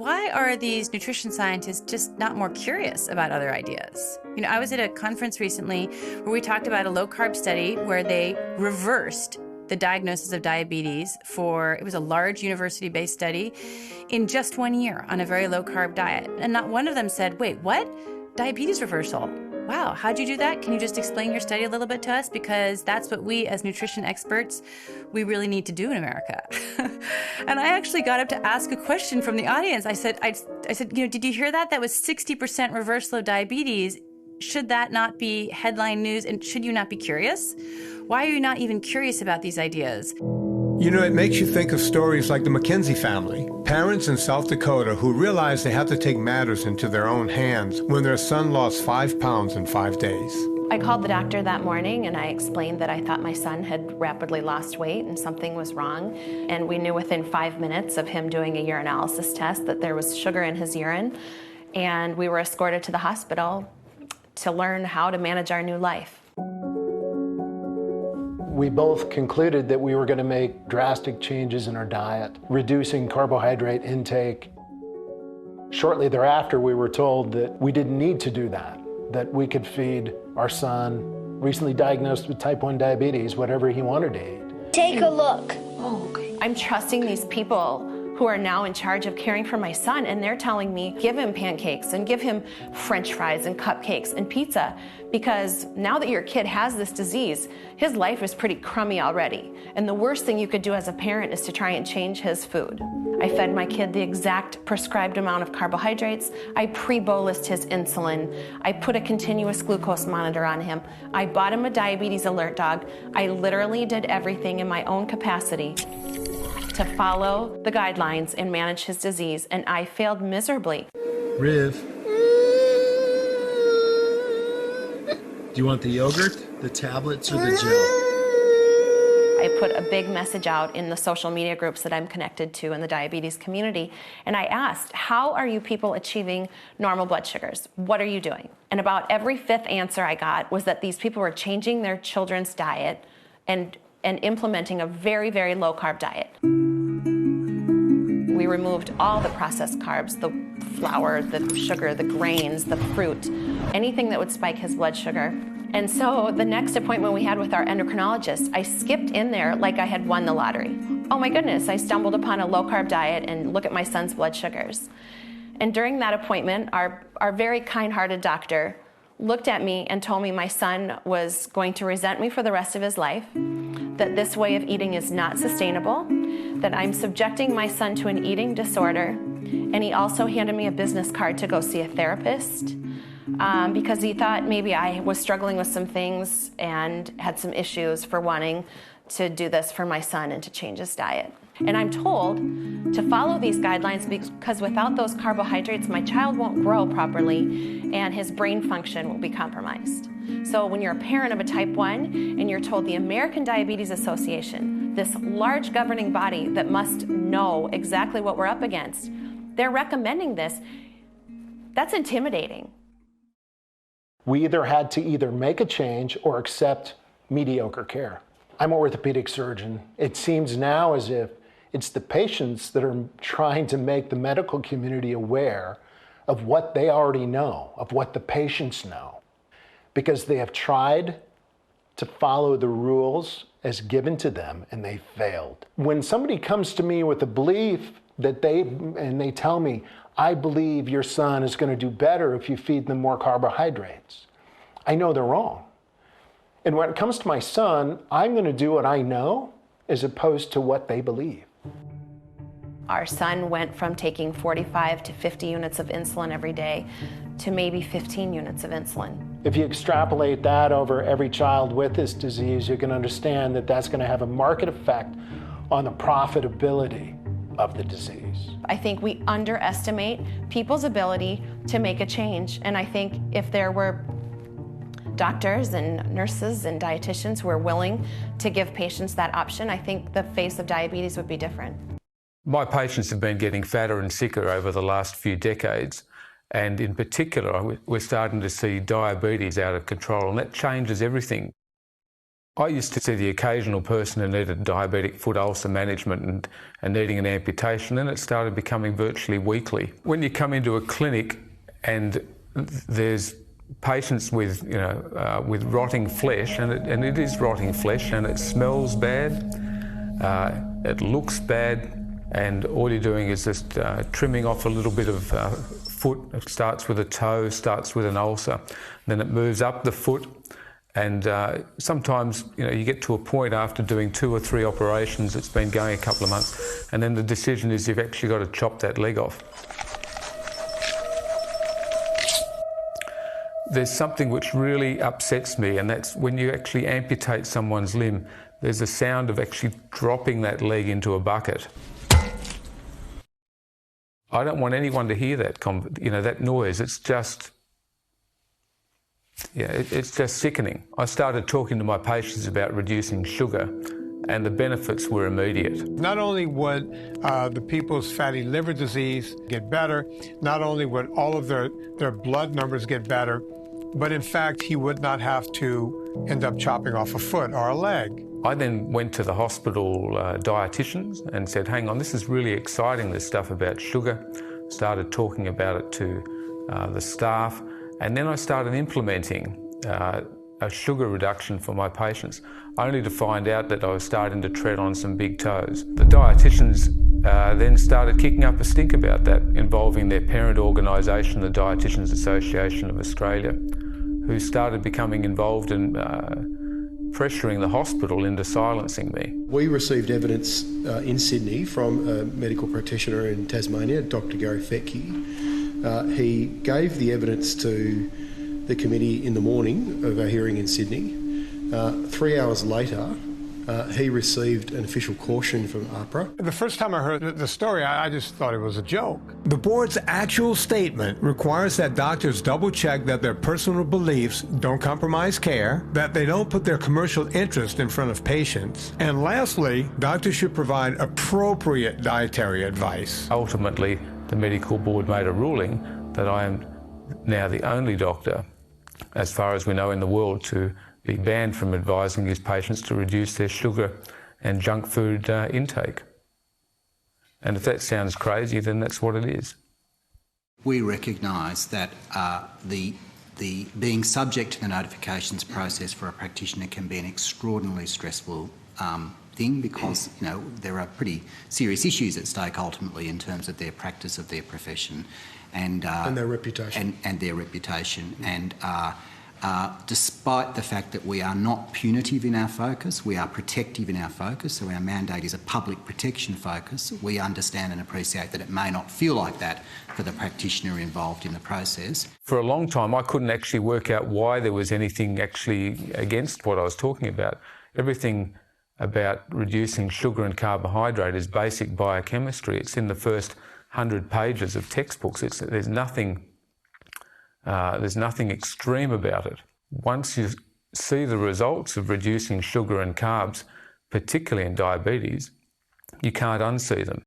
why are these nutrition scientists just not more curious about other ideas? You know, I was at a conference recently where we talked about a low-carb study where they reversed the diagnosis of diabetes it was a large university-based study in just 1 year on a very low-carb diet. And not one of them said, wait, what? Diabetes reversal? Wow, how'd you do that? Can you just explain your study a little bit to us? Because that's what we as nutrition experts, we really need to do in America. And I actually got up to ask a question from the audience. I said, you know, did you hear that? That was 60% reversal of diabetes. Should that not be headline news? And should you not be curious? Why are you not even curious about these ideas? You know, it makes you think of stories like the McKenzie family, parents in South Dakota who realized they have to take matters into their own hands when their son lost 5 pounds in 5 days. I called the doctor that morning and I explained that I thought my son had rapidly lost weight and something was wrong. And we knew within 5 minutes of him doing a urinalysis test that there was sugar in his urine. And we were escorted to the hospital to learn how to manage our new life. We both concluded that we were going to make drastic changes in our diet, reducing carbohydrate intake. Shortly thereafter, we were told that we didn't need to do that we could feed our son, recently diagnosed with type 1 diabetes, whatever he wanted to eat. Take a look. Oh, okay. I'm trusting these people who are now in charge of caring for my son, and they're telling me, give him pancakes and give him French fries and cupcakes and pizza, because now that your kid has this disease, his life is pretty crummy already. And the worst thing you could do as a parent is to try and change his food. I fed my kid the exact prescribed amount of carbohydrates. I pre-bolused his insulin. I put a continuous glucose monitor on him. I bought him a diabetes alert dog. I literally did everything in my own capacity to follow the guidelines and manage his disease, and I failed miserably. Riv, do you want the yogurt, the tablets, or the gel? I put a big message out in the social media groups that I'm connected to in the diabetes community, and I asked, how are you people achieving normal blood sugars? What are you doing? And about every fifth answer I got was that these people were changing their children's diet and implementing a very, very low-carb diet. We removed all the processed carbs, the flour, the sugar, the grains, the fruit, anything that would spike his blood sugar. And so the next appointment we had with our endocrinologist, I skipped in there like I had won the lottery. Oh my goodness, I stumbled upon a low-carb diet and look at my son's blood sugars. And during that appointment, our very kind-hearted doctor looked at me and told me my son was going to resent me for the rest of his life, that this way of eating is not sustainable, that I'm subjecting my son to an eating disorder, and he also handed me a business card to go see a therapist because he thought maybe I was struggling with some things and had some issues for wanting to do this for my son and to change his diet. And I'm told to follow these guidelines because without those carbohydrates, my child won't grow properly and his brain function will be compromised. So when you're a parent of a type 1 and you're told the American Diabetes Association, this large governing body that must know exactly what we're up against, they're recommending this, that's intimidating. We either had to either make a change or accept mediocre care. I'm an orthopedic surgeon. It seems now as if it's the patients that are trying to make the medical community aware of what they already know, of what the patients know, because they have tried to follow the rules as given to them and they failed. When somebody comes to me with a belief that they tell me, I believe your son is going to do better if you feed them more carbohydrates, I know they're wrong. And when it comes to my son, I'm going to do what I know as opposed to what they believe. Our son went from taking 45 to 50 units of insulin every day to maybe 15 units of insulin. If you extrapolate that over every child with this disease, you can understand that that's going to have a marked effect on the profitability of the disease. I think we underestimate people's ability to make a change. And I think if there were doctors and nurses and dietitians who are willing to give patients that option, I think the face of diabetes would be different. My patients have been getting fatter and sicker over the last few decades, and in particular, we're starting to see diabetes out of control, and that changes everything. I used to see the occasional person who needed diabetic foot ulcer management and needing an amputation, and it started becoming virtually weekly. When you come into a clinic and there's patients with, with rotting flesh, and it is rotting flesh, and it smells bad, it looks bad, and all you're doing is just trimming off a little bit of foot. It starts with a toe, starts with an ulcer, then it moves up the foot. And sometimes, you get to a point after doing 2 or 3 operations, it's been going a couple of months, and then the decision is you've actually got to chop that leg off. There's something which really upsets me, and that's when you actually amputate someone's limb, there's a sound of actually dropping that leg into a bucket. I don't want anyone to hear that, that noise. It's just... it's just sickening. I started talking to my patients about reducing sugar, and the benefits were immediate. Not only would the people's fatty liver disease get better, not only would all of their blood numbers get better, but in fact, he would not have to end up chopping off a foot or a leg. I then went to the hospital dietitians and said, hang on, this is really exciting, this stuff about sugar. Started talking about it to the staff. And then I started implementing a sugar reduction for my patients, only to find out that I was starting to tread on some big toes. The dietitians then started kicking up a stink about that, involving their parent organisation, the Dietitians Association of Australia, who started becoming involved in pressuring the hospital into silencing me. We received evidence in Sydney from a medical practitioner in Tasmania, Dr. Gary Fettke. He gave the evidence to the committee in the morning of our hearing in Sydney. 3 hours later, he received an official caution from AHPRA. The first time I heard the story, I just thought it was a joke. The board's actual statement requires that doctors double-check that their personal beliefs don't compromise care, that they don't put their commercial interest in front of patients, and lastly, doctors should provide appropriate dietary advice. Ultimately, the medical board made a ruling that I am now the only doctor, as far as we know in the world, to be banned from advising his patients to reduce their sugar and junk food intake. And if that sounds crazy, then that's what it is. We recognise that the being subject to the notifications process for a practitioner can be an extraordinarily stressful thing, because there are pretty serious issues at stake ultimately in terms of their practice of their profession and their reputation. And their reputation. And despite the fact that we are not punitive in our focus, we are protective in our focus, so our mandate is a public protection focus, we understand and appreciate that it may not feel like that for the practitioner involved in the process. For a long time, I couldn't actually work out why there was anything actually against what I was talking about. Everything about reducing sugar and carbohydrate is basic biochemistry. It's in the first 100 pages of textbooks. There's nothing extreme about it. Once you see the results of reducing sugar and carbs, particularly in diabetes, you can't unsee them.